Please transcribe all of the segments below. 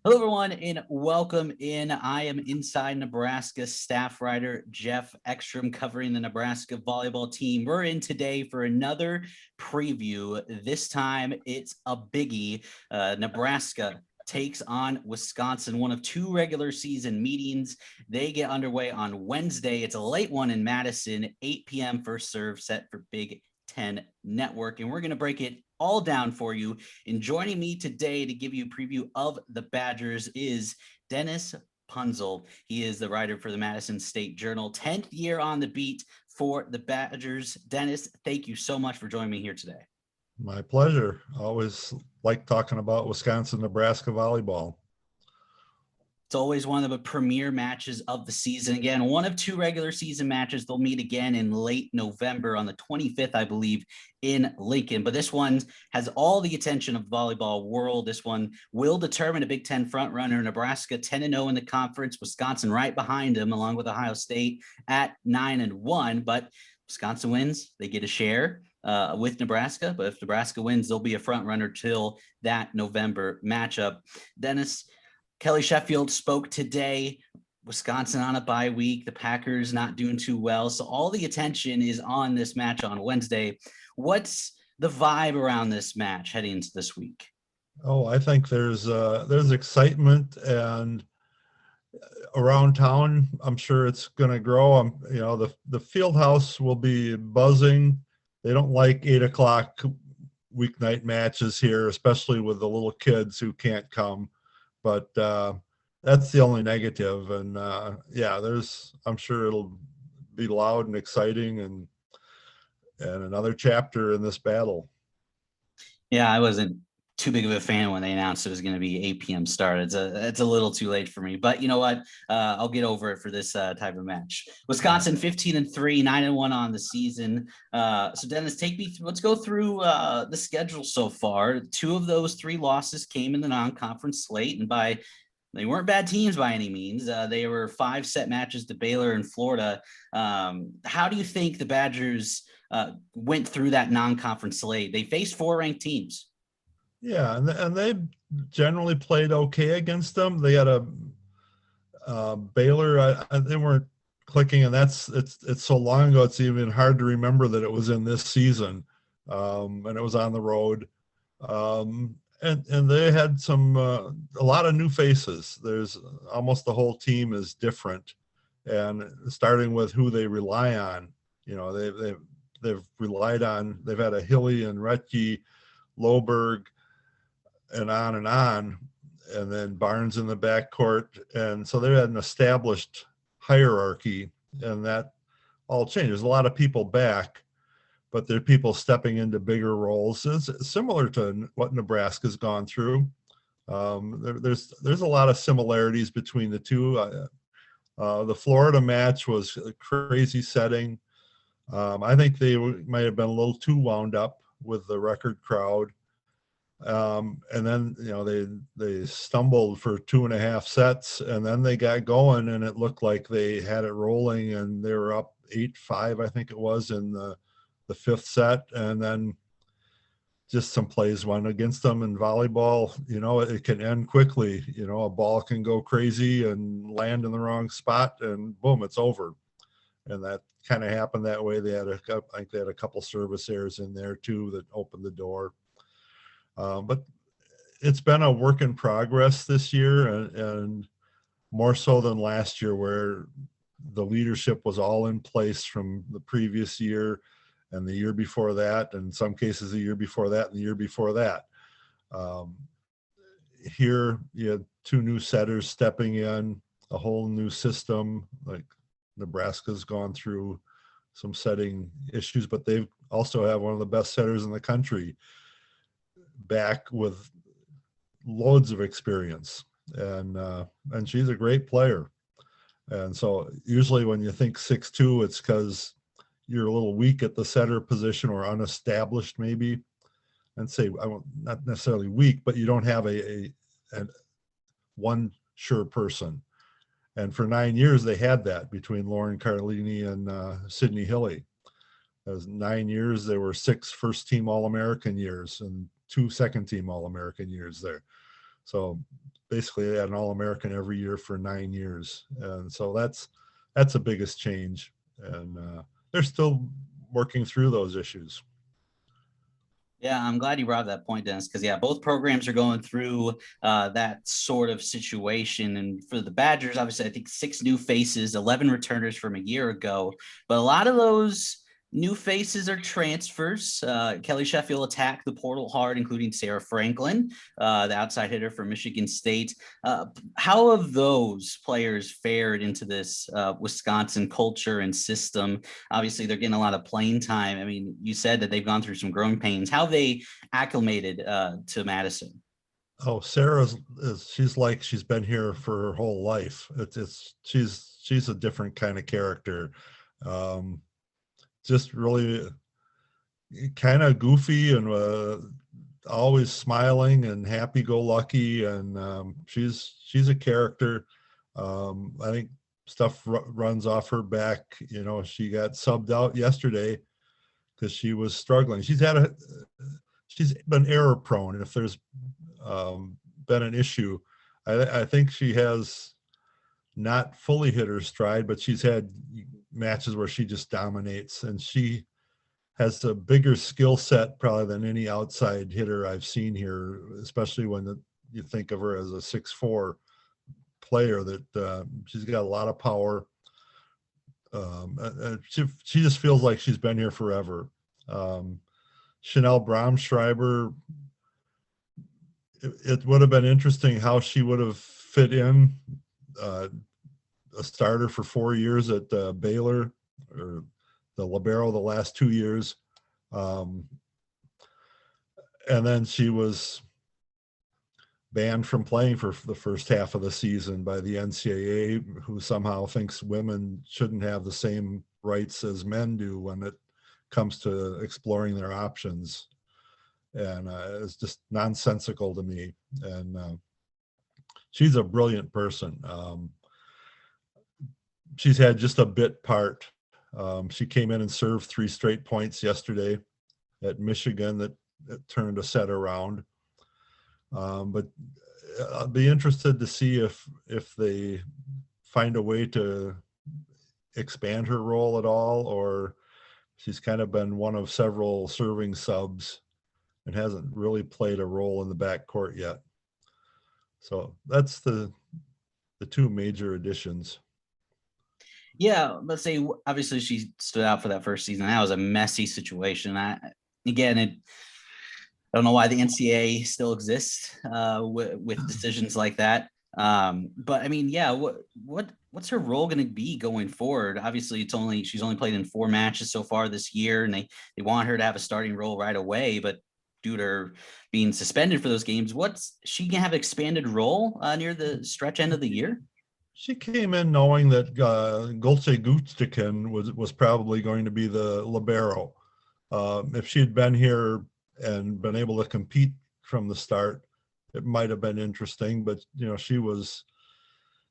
Hello, everyone, and welcome in. I am Inside Nebraska staff writer Geoff Exstrom covering the Nebraska volleyball team. We're in today for another preview. This time it's a biggie. Nebraska takes on Wisconsin, one of two regular season meetings. They get underway on Wednesday. It's a late one in Madison, 8 p.m. first serve set for Big Ten Network. And we're going to break it all down for you. And joining me today to give you a preview of the Badgers is Dennis Punzel. He is the writer for the Madison State Journal, 10th year on the beat for the Badgers. Dennis, thank you so much for joining me here today. My pleasure. Always like talking about Wisconsin, Nebraska volleyball. It's always one of the premier matches of the season. Again, one of two regular season matches. They'll meet again in late November on the 25th, I believe, in Lincoln. But this one has all the attention of the volleyball world. This one will determine a Big Ten frontrunner. Nebraska 10-0 in the conference. Wisconsin right behind them, along with Ohio State at 9-1. But Wisconsin wins, they get a share with Nebraska. But if Nebraska wins, they'll be a front runner till that November matchup. Dennis, Kelly Sheffield spoke today. Wisconsin on a bye week. The Packers not doing too well. So all the attention is on this match on Wednesday. What's the vibe around this match heading into this week? Oh, I think there's excitement and around town. I'm sure it's going to grow. The field house will be buzzing. They don't like 8 o'clock weeknight matches here, especially with the little kids who can't come. But that's the only negative. And I'm sure it'll be loud and exciting and another chapter in this battle. Yeah, I wasn't too big of a fan when they announced it was going to be 8 p.m. start. It's a little too late for me, but you know what? I'll get over it for this type of match. Wisconsin 15-3, 9-1 on the season. So Dennis, take me through. Let's go through the schedule so far. 2 of those 3 losses came in the non-conference slate, and they weren't bad teams by any means. They were 5-set matches to Baylor and Florida. How do you think the Badgers went through that non-conference slate? They faced 4 ranked teams. Yeah, and they generally played okay against them. They had a Baylor. They weren't clicking, and it's so long ago. It's even hard to remember that it was in this season, and it was on the road. And they had a lot of new faces. There's almost the whole team is different, and starting with who they rely on. You know, they've relied on. They've had a Hilly and Retke, Loberg, and then Barnes in the backcourt. And so they had an established hierarchy, and that all changed. There's a lot of people back, but there are people stepping into bigger roles. It's similar to what Nebraska's gone through. There's a lot of similarities between the two. The Florida match was a crazy setting. I think they might have been a little too wound up with the record crowd. And then, they stumbled for 2.5 sets, and then they got going, and it looked like they had it rolling, and they were up 8-5, I think it was, in the 5th set. And then just some plays went against them. In volleyball, it can end quickly. A ball can go crazy and land in the wrong spot, and boom, it's over. And that kind of happened that way. I think they had a couple service errors in there too that opened the door. But it's been a work in progress this year, and more so than last year, where the leadership was all in place from the previous year and the year before that, and in some cases the year before that and the year before that. Here you had 2 new setters stepping in, a whole new system. Like Nebraska's gone through some setting issues, but they also have one of the best setters in the country back with loads of experience, and she's a great player. And so usually when you think 6'2", it's because you're a little weak at the setter position or unestablished maybe. And not necessarily weak, but you don't have a one sure person. And for 9 years they had that between Lauren Carlini and Sydney Hilly. As 9 years, there were 6 first-team All-American years and 2 second-team All-American years there. So basically they had an All-American every year for 9 years. And so that's the biggest change. And they're still working through those issues. Yeah, I'm glad you brought up that point, Dennis, because yeah, both programs are going through that sort of situation. And for the Badgers, obviously, I think 6 new faces, 11 returners from a year ago, but a lot of those new faces are transfers. Kelly Sheffield attacked the portal hard, including Sarah Franklin, the outside hitter for Michigan State. How have those players fared into this Wisconsin culture and system? Obviously, they're getting a lot of playing time. I mean, you said that they've gone through some growing pains. How have they acclimated to Madison? Oh, she's like she's been here for her whole life. She's a different kind of character. Um, just really kind of goofy and always smiling and happy-go-lucky, and she's a character. I think stuff runs off her back. You know, she got subbed out yesterday because she was struggling. She's been error prone. If there's been an issue, I think she has not fully hit her stride, but she's had matches where she just dominates, and she has a bigger skill set probably than any outside hitter I've seen here, especially when you think of her as a 6'4" player. That she's got a lot of power. She just feels like she's been here forever. Chanel Bromschreiber, it would have been interesting how she would have fit in, a starter for 4 years at Baylor, or the libero the last 2 years. And then she was banned from playing for the first half of the season by the NCAA, who somehow thinks women shouldn't have the same rights as men do when it comes to exploring their options. And it's just nonsensical to me. And she's a brilliant person. She's had just a bit part. She came in and served 3 straight points yesterday at Michigan that turned a set around. But I'll be interested to see if they find a way to expand her role at all, or she's kind of been one of several serving subs and hasn't really played a role in the backcourt yet. So that's the 2 major additions. Yeah, let's say obviously she stood out for that first season. That was a messy situation. I don't know why the NCAA still exists with decisions like that. But I mean, yeah, what's her role going to be going forward? Obviously, she's only played in 4 matches so far this year, and they want her to have a starting role right away. But due to her being suspended for those games, what's she gonna have expanded role near the stretch end of the year? She came in knowing that Golce Gutstikin was probably going to be the libero. If she had been here and been able to compete from the start, it might have been interesting. But you know, she was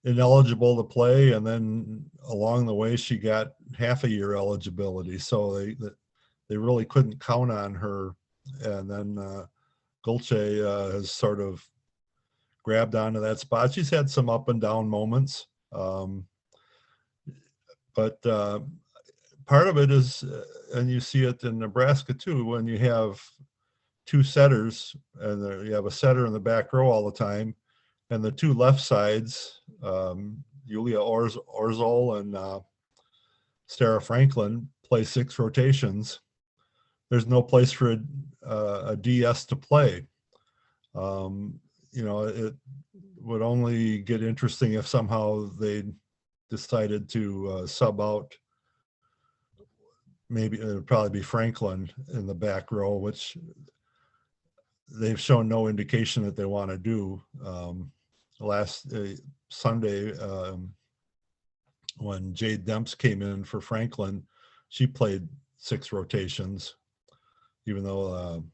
ineligible to play, and then along the way she got half a year eligibility, so they really couldn't count on her. And then Golce has sort of grabbed onto that spot. She's had some up and down moments, but part of it is, and you see it in Nebraska too, when you have 2 setters and you have a setter in the back row all the time, and the 2 left sides, Yulia Orzol and Sarah Franklin, play 6 rotations. There's no place for a DS to play. You know, it would only get interesting if somehow they decided to sub out. Maybe it would probably be Franklin in the back row, which they've shown no indication that they want to do. Last Sunday, when Jade Demps came in for Franklin, she played 6 rotations, even though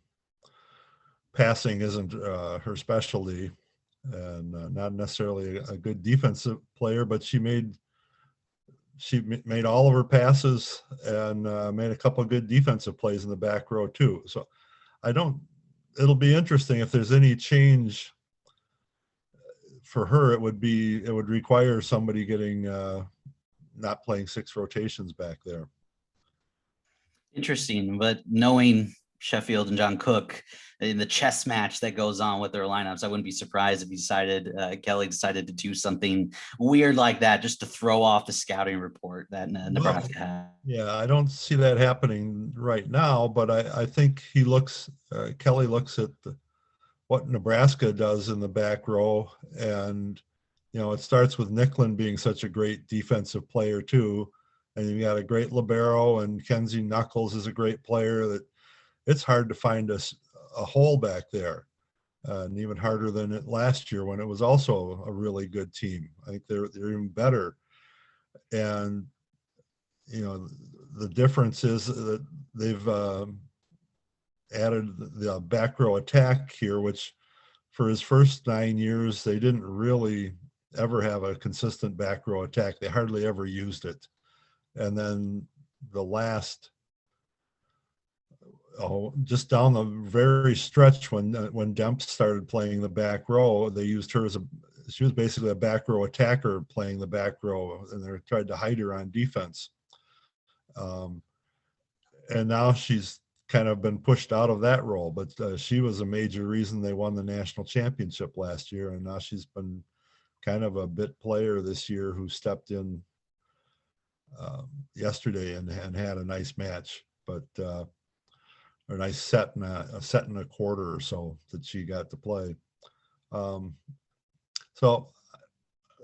passing isn't her specialty, and not necessarily a good defensive player, but she made all of her passes and made a couple of good defensive plays in the back row too. So it'll be interesting if there's any change for her, it would require somebody getting not playing 6 rotations back there. Interesting, but knowing Sheffield and John Cook in the chess match that goes on with their lineups, I wouldn't be surprised if Kelly decided to do something weird like that just to throw off the scouting report that Nebraska had. Yeah, I don't see that happening right now, but I think Kelly looks at what Nebraska does in the back row, and it starts with Nicklin being such a great defensive player too. And you got a great libero, and Kenzie Knuckles is a great player. That it's hard to find a hole back there, and even harder than it last year when it was also a really good team. I think they're even better. And the difference is that they've added the back row attack here, which for his first 9 years they didn't really ever have a consistent back row attack. They hardly ever used it. And then the last, just down the very stretch when Demp started playing the back row, they used her she was basically a back row attacker playing the back row, and they tried to hide her on defense. And now she's kind of been pushed out of that role, but she was a major reason they won the national championship last year. And now she's been kind of a bit player this year who stepped in yesterday and had a nice match, but a nice set in a quarter or so that she got to play. So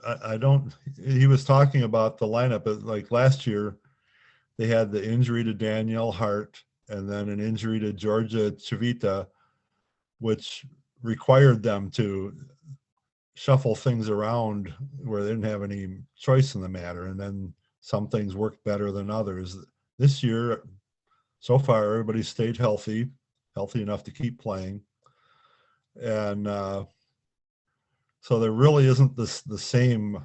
I don't. He was talking about the lineup, like last year, they had the injury to Danielle Hart and then an injury to Georgia Civita, which required them to shuffle things around where they didn't have any choice in the matter. And then some things worked better than others. This year, so far, everybody stayed healthy enough to keep playing. And so there really isn't the same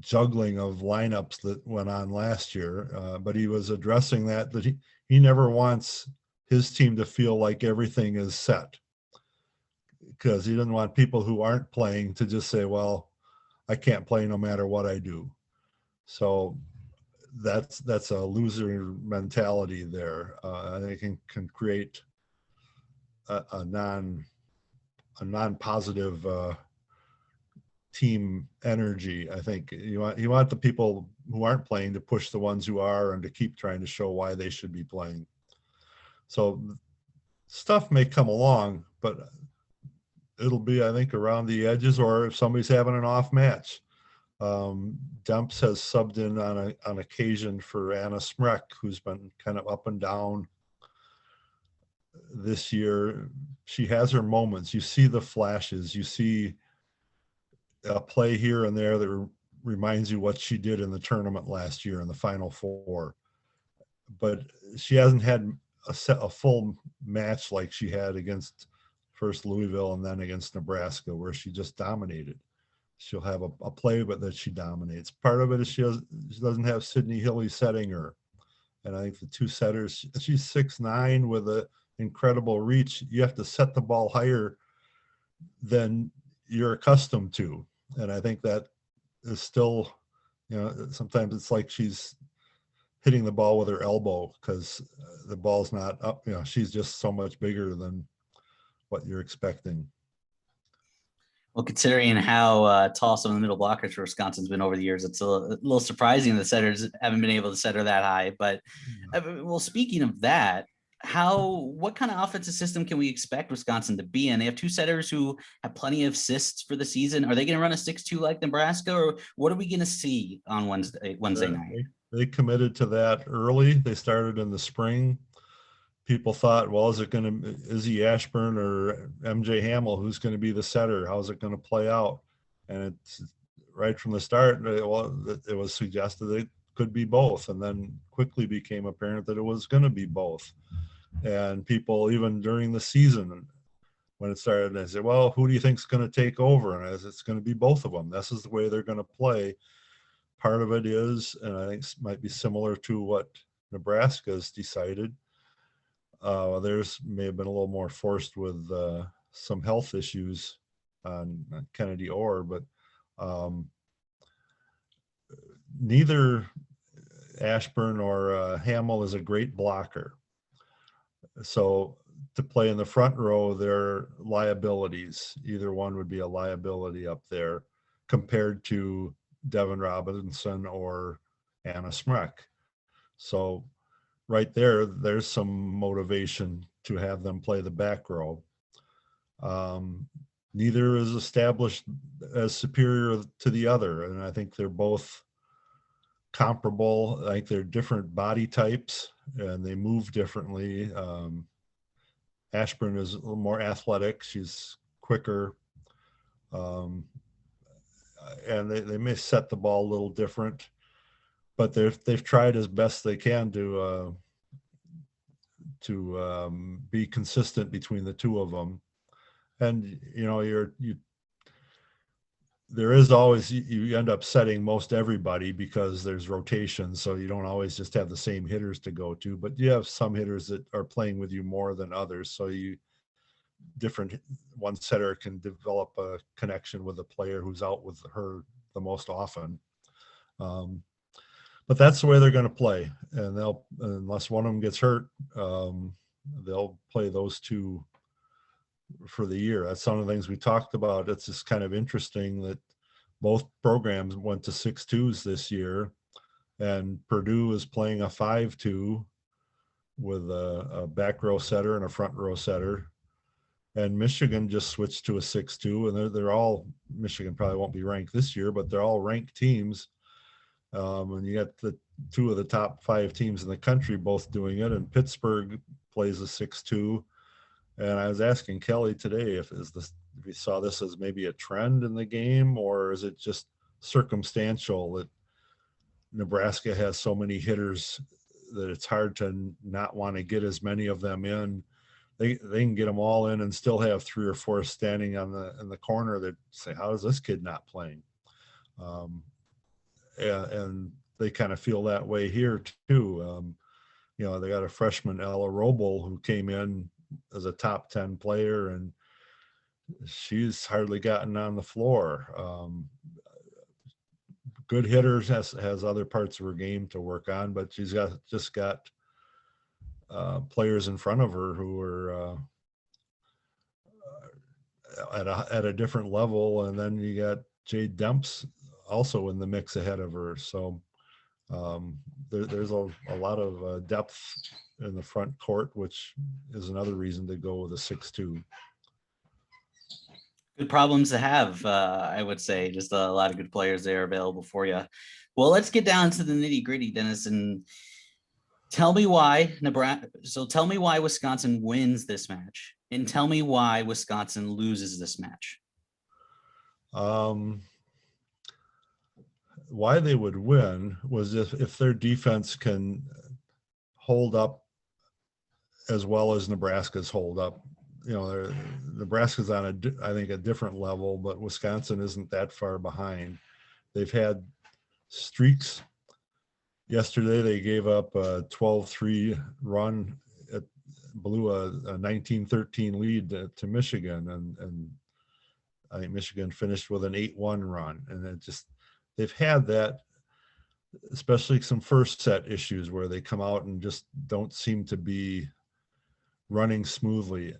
juggling of lineups that went on last year. But he was addressing that he never wants his team to feel like everything is set, because he doesn't want people who aren't playing to just say, well, I can't play no matter what I do. So that's a loser mentality there. I think it can create a non-positive team energy. I think you want the people who aren't playing to push the ones who are and to keep trying to show why they should be playing. So stuff may come along, but it'll be, I think, around the edges, or if somebody's having an off match. Demps has subbed in on occasion for Anna Smrek, who's been kind of up and down this year. She has her moments. You see the flashes. You see a play here and there that reminds you what she did in the tournament last year in the Final Four. But she hasn't had a full match like she had against first Louisville and then against Nebraska, where she just dominated. She'll have a play, but that she dominates. Part of it is she doesn't have Sydney Hilly setting her. And I think the two setters, she's 6'9" with an incredible reach. You have to set the ball higher than you're accustomed to. And I think that is still, sometimes it's like she's hitting the ball with her elbow because the ball's not up. She's just so much bigger than what you're expecting. Well, considering how tall some of the middle blockers for Wisconsin's been over the years, it's a little surprising the setters haven't been able to set her that high. But well, speaking of that, what kind of offensive system can we expect Wisconsin to be in? They have two setters who have plenty of assists for the season. Are they going to run a 6-2 like Nebraska, or what are we going to see on Wednesday night? They committed to that early. They started in the spring. People thought, well, is Izzy Ashburn or MJ Hamill, who's going to be the setter? How's it going to play out? And it's right from the start, it was suggested that it could be both, and then quickly became apparent that it was going to be both. And people, even during the season, when it started, they said, well, who do you think is going to take over? And it's going to be both of them. This is the way they're going to play. Part of it is, and I think might be similar to what Nebraska's decided, theirs may have been a little more forced with some health issues Kennedy Orr, but neither Ashburn or Hamill is a great blocker. So to play in the front row, they're liabilities. Either one would be a liability up there compared to Devin Robinson or Anna Smrek. So right there, there's some motivation to have them play the back row. Neither is established as superior to the other, and I think they're both comparable. I think they're different body types and they move differently. Ashburn is a little more athletic. She's quicker. And they may set the ball a little different, but they've tried as best they can to be consistent between the two of them. And there is always, you end up setting most everybody because there's rotation, so you don't always just have the same hitters to go to, but you have some hitters that are playing with you more than others, so one setter can develop a connection with a player who's out with her the most often. But that's the way they're going to play, and unless one of them gets hurt, they'll play those two for the year. That's some of the things we talked about. It's just kind of interesting that both programs went to 6-2s this year, and Purdue is playing a 5-2 with a back row setter and a front row setter, and Michigan just switched to a 6-2, and they're all, Michigan probably won't be ranked this year, but they're all ranked teams. And you got the two of the top 5 teams in the country both doing it, and Pittsburgh plays a 6-2. And I was asking Kelly today if we saw this as maybe a trend in the game, or is it just circumstantial that Nebraska has so many hitters that it's hard to not want to get as many of them in. They can get them all in and still have 3 or 4 standing in the corner that say, how is this kid not playing? And they kind of feel that way here too. They got a freshman, Ella Roble, who came in as a top 10 player, and she's hardly gotten on the floor. Good hitters, has other parts of her game to work on, but she's just got players in front of her who are at a different level, and then you got Jade Demps also in the mix ahead of her. So there's a lot of depth in the front court, which is another reason to go with a 6-2. Good problems to have, I would say. Just a lot of good players there available for you. Well, let's get down to the nitty gritty, Dennis, and tell me why Nebraska. So tell me why Wisconsin wins this match, and tell me why Wisconsin loses this match. Why they would win was if their defense can hold up as well as Nebraska's hold up. Nebraska's on I think a different level, but Wisconsin isn't that far behind. They've had streaks. Yesterday they gave up a 12-3 run, blew a 19-13 lead to Michigan, and I think Michigan finished with an 8-1 run. And they've had that, especially some first set issues where they come out and just don't seem to be running smoothly.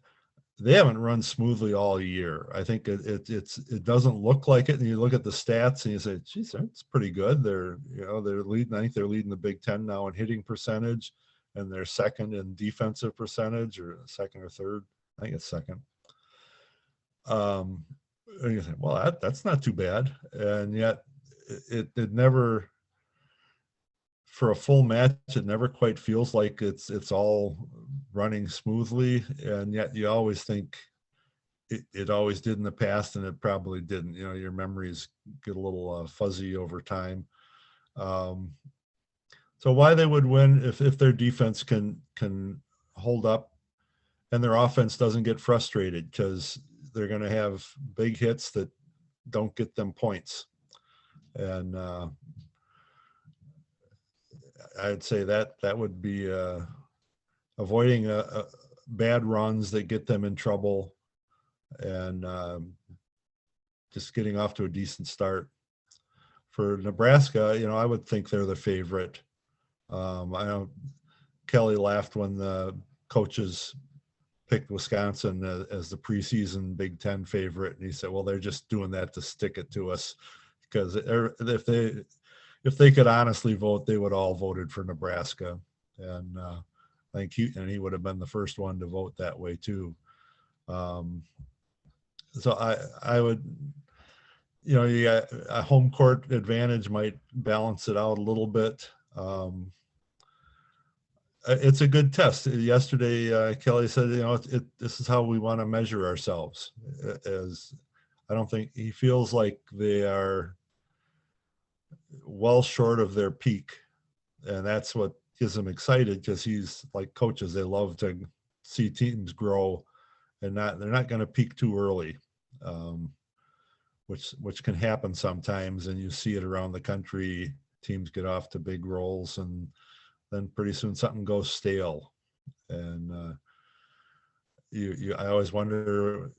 They haven't run smoothly all year. I think it doesn't look like it. And you look at the stats and you say, geez, that's pretty good. They're leading. I think they're leading the Big Ten now in hitting percentage, and they're second in defensive percentage, or second or third. I think it's second. And you think, well, that's not too bad. And yet it never, for a full match, it never quite feels like it's all running smoothly, and yet you always think it always did in the past, and it probably didn't. Your memories get a little fuzzy over time. So why they would win if their defense can hold up and their offense doesn't get frustrated, because they're going to have big hits that don't get them points. And I'd say that would be avoiding bad runs that get them in trouble, and just getting off to a decent start. For Nebraska, I would think they're the favorite. I know Kelly laughed when the coaches picked Wisconsin as the preseason Big Ten favorite, and he said, "Well, they're just doing that to stick it to us, because if they could honestly vote, they would all voted for Nebraska." And I think he would have been the first one to vote that way too. So I would, you got a home court advantage might balance it out a little bit. It's a good test. Yesterday, Kelly said, this is how we want to measure ourselves. As I don't think he feels like they are well short of their peak, and that's what gets him excited, because he's like coaches. They love to see teams grow, and they're not going to peak too early, which can happen sometimes, and you see it around the country. Teams get off to big rolls, and then pretty soon something goes stale. And I always wonder,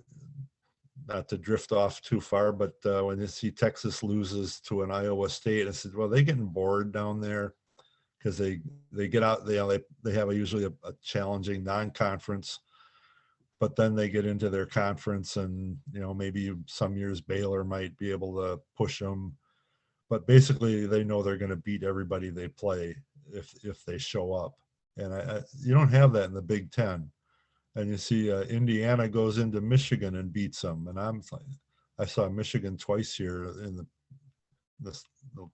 not to drift off too far, but when you see Texas loses to an Iowa State, I said, well, they getting bored down there, because they get out, they have usually a challenging non-conference, but then they get into their conference, and maybe some years Baylor might be able to push them, but basically they know they're going to beat everybody they play if they show up. And you don't have that in the Big Ten. And you see Indiana goes into Michigan and beats them, and I saw Michigan twice here in the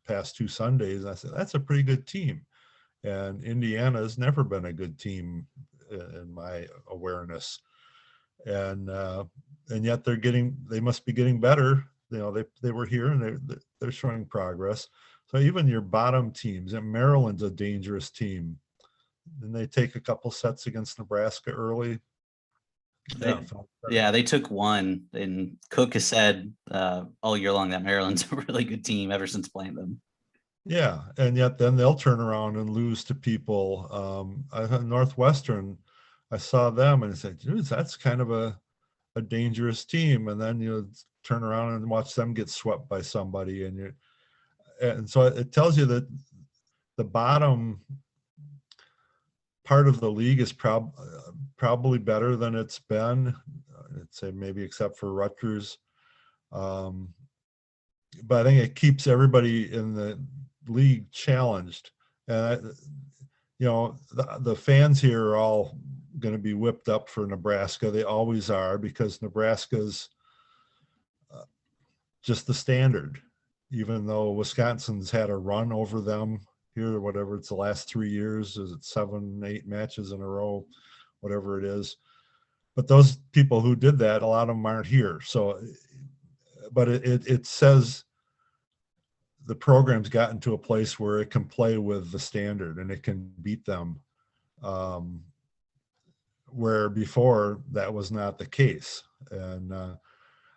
past 2 Sundays, and I said, that's a pretty good team. And Indiana has never been a good team in my awareness. And yet they must be getting better. They were here, and they're showing progress. So even your bottom teams, and Maryland's a dangerous team, and they take a couple sets against Nebraska early. They took one, and Cook has said all year long that Maryland's a really good team ever since playing them. Yeah, and yet then they'll turn around and lose to people. Northwestern, I saw them and I said, dude, that's kind of a dangerous team. And then you turn around and watch them get swept by somebody, and so it tells you that the bottom part of the league is probably better than it's been. I'd say maybe except for Rutgers. But I think it keeps everybody in the league challenged. And, the fans here are all going to be whipped up for Nebraska. They always are, because Nebraska's just the standard, even though Wisconsin's had a run over them here, whatever it's the last 3 years, is it 7, 8 matches in a row, whatever it is. But those people who did that, a lot of them aren't here. So, but it says the program's gotten to a place where it can play with the standard and it can beat them, where before that was not the case. And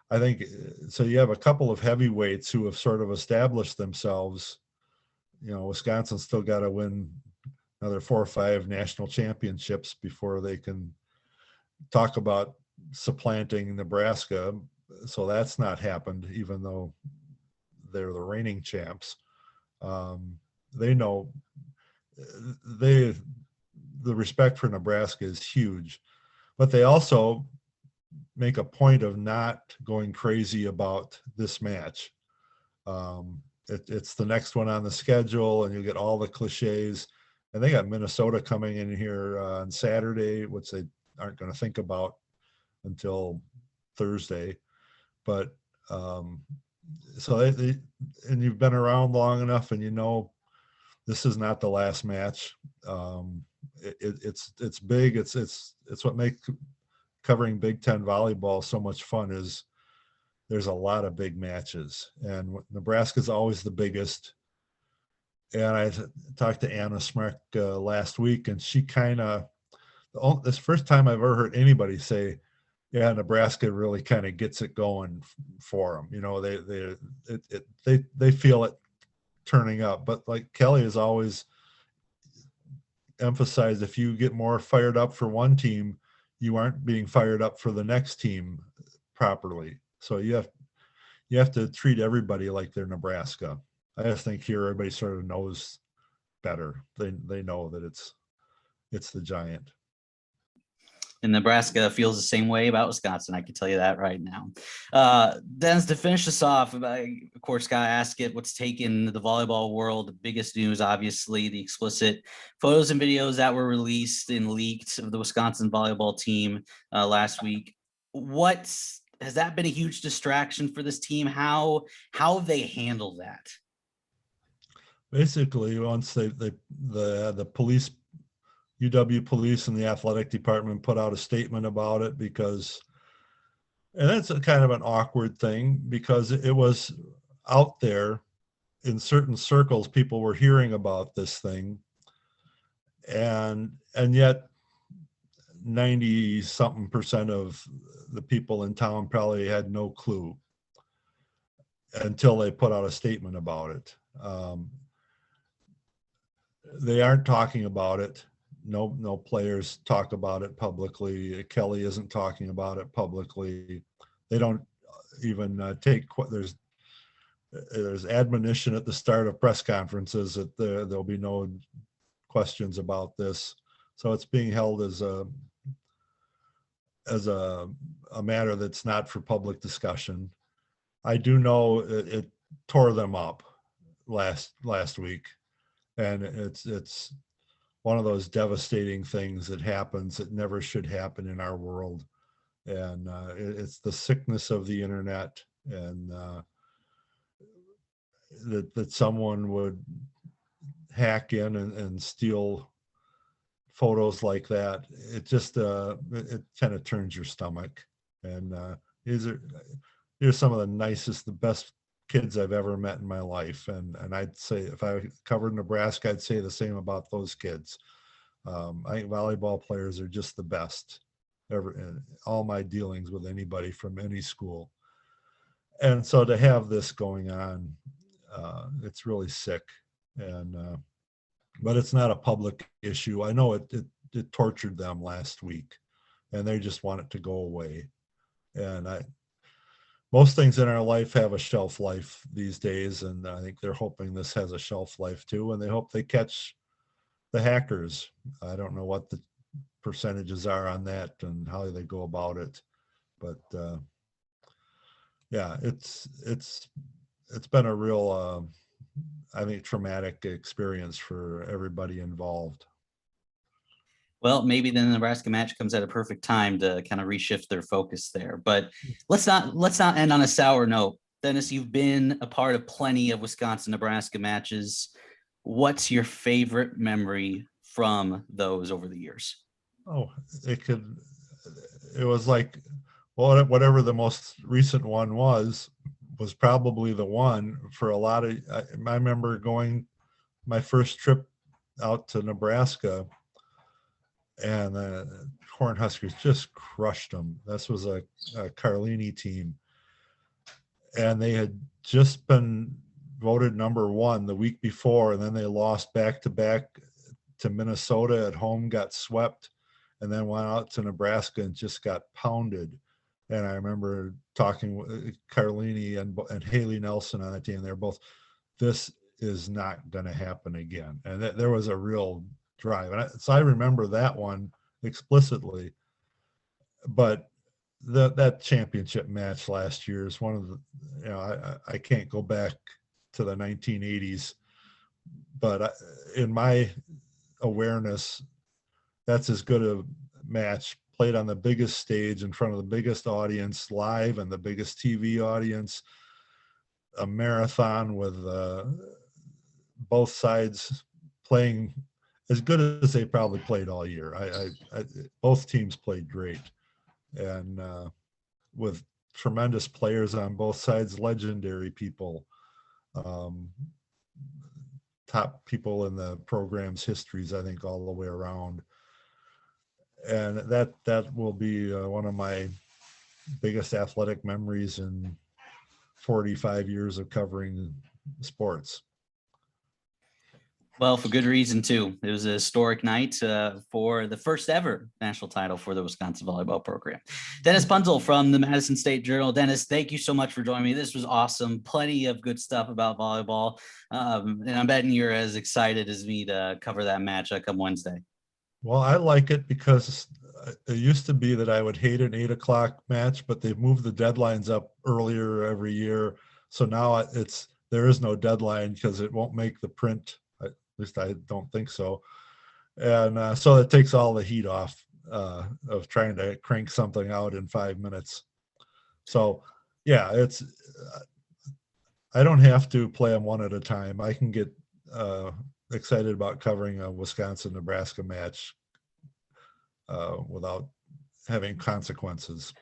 I think so. You have a couple of heavyweights who have sort of established themselves. Wisconsin's still got to win another 4 or 5 national championships before they can talk about supplanting Nebraska. So that's not happened, even though they're the reigning champs. They know the respect for Nebraska is huge, but they also make a point of not going crazy about this match. It's the next one on the schedule, and you get all the cliches. And they got Minnesota coming in here on Saturday, which they aren't going to think about until Thursday. But so and you've been around long enough, and this is not the last match. It's big. It's what makes covering Big Ten volleyball so much fun, is there's a lot of big matches, and Nebraska's always the biggest. And I talked to Anna Smark last week, and she this first time I've ever heard anybody say, yeah, Nebraska really kind of gets it going for them. They feel it turning up. But like Kelly has always emphasized, if you get more fired up for one team, you aren't being fired up for the next team properly. So you you have to treat everybody like they're Nebraska. I just think here everybody sort of knows better. They know that it's the giant. And Nebraska feels the same way about Wisconsin. I can tell you that right now. Dennis, to finish this off, I, of course, got to ask it, what's taken the volleyball world, the biggest news, obviously, the explicit photos and videos that were released and leaked of the Wisconsin volleyball team last week. What has that been a huge distraction for this team? How have they handled that? Basically, once the police, UW police and the athletic department put out a statement about it, because, and that's a kind of an awkward thing, because it was out there in certain circles, people were hearing about this thing, and yet 90 something percent of the people in town probably had no clue until they put out a statement about it. They aren't talking about it. No players talk about it publicly. Kelly isn't talking about it publicly. They don't even there's admonition at the start of press conferences that there'll be no questions about this. So it's being held as a matter that's not for public discussion. I do know it tore them up last week, and it's one of those devastating things that happens that never should happen in our world. And it's the sickness of the internet, and that someone would hack in and steal photos like that. It just it kind of turns your stomach. And here's some of the nicest, the best kids I've ever met in my life. And I'd say, if I covered Nebraska, I'd say the same about those kids. I think volleyball players are just the best ever in all my dealings with anybody from any school. And so to have this going on, it's really sick. And but it's not a public issue. I know it tortured them last week, and they just want it to go away. And most things in our life have a shelf life these days, and I think they're hoping this has a shelf life too, and they hope they catch the hackers. I don't know what the percentages are on that and how they go about it, but yeah, it's been a real I think traumatic experience for everybody involved. Well, maybe the Nebraska match comes at a perfect time to kind of reshift their focus there. But let's not end on a sour note. Dennis, you've been a part of plenty of Wisconsin-Nebraska matches. What's your favorite memory from those over the years? Oh, it was like, well, whatever the most recent one was probably the one for a lot of, I remember going my first trip out to Nebraska, and the Cornhuskers just crushed them. This was a Carlini team, and they had just been voted #1 the week before, and then they lost back-to-back to Minnesota at home, got swept, and then went out to Nebraska and just got pounded. And I remember talking with Carlini and Haley Nelson on the team. They're both, this is not going to happen again. And there was a real drive. And so I remember that one explicitly. But that championship match last year is one of the, I can't go back to the 1980s, but in my awareness, that's as good a match, played on the biggest stage in front of the biggest audience live and the biggest TV audience, a marathon with both sides playing as good as they probably played all year. Both teams played great, and with tremendous players on both sides, legendary people, top people in the program's histories, I think, all the way around. And that will be one of my biggest athletic memories in 45 years of covering sports. Well, for good reason too. It was a historic night for the first ever national title for the Wisconsin volleyball program. Dennis Punzel from the Madison State Journal. Dennis, thank you so much for joining me. This was awesome. Plenty of good stuff about volleyball, and I'm betting you're as excited as me to cover that match come Wednesday. Well, I like it because it used to be that I would hate an 8 o'clock match, but they've moved the deadlines up earlier every year. So now there is no deadline because it won't make the print. At least I don't think so. And so it takes all the heat off of trying to crank something out in 5 minutes. So yeah, I don't have to play them one at a time. I can get excited about covering a Wisconsin-Nebraska match without having consequences.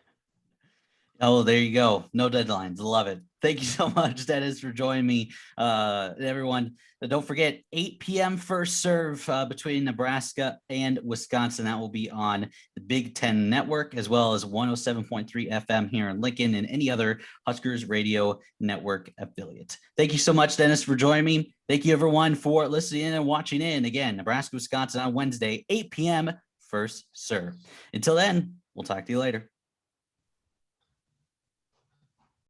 Oh, there you go. No deadlines. Love it. Thank you so much, Dennis, for joining me. Everyone, don't forget 8 p.m. first serve between Nebraska and Wisconsin. That will be on the Big Ten Network, as well as 107.3 FM here in Lincoln and any other Huskers Radio Network affiliate. Thank you so much, Dennis, for joining me. Thank you, everyone, for listening in and watching in. Again, Nebraska, Wisconsin on Wednesday, 8 p.m. first serve. Until then, we'll talk to you later.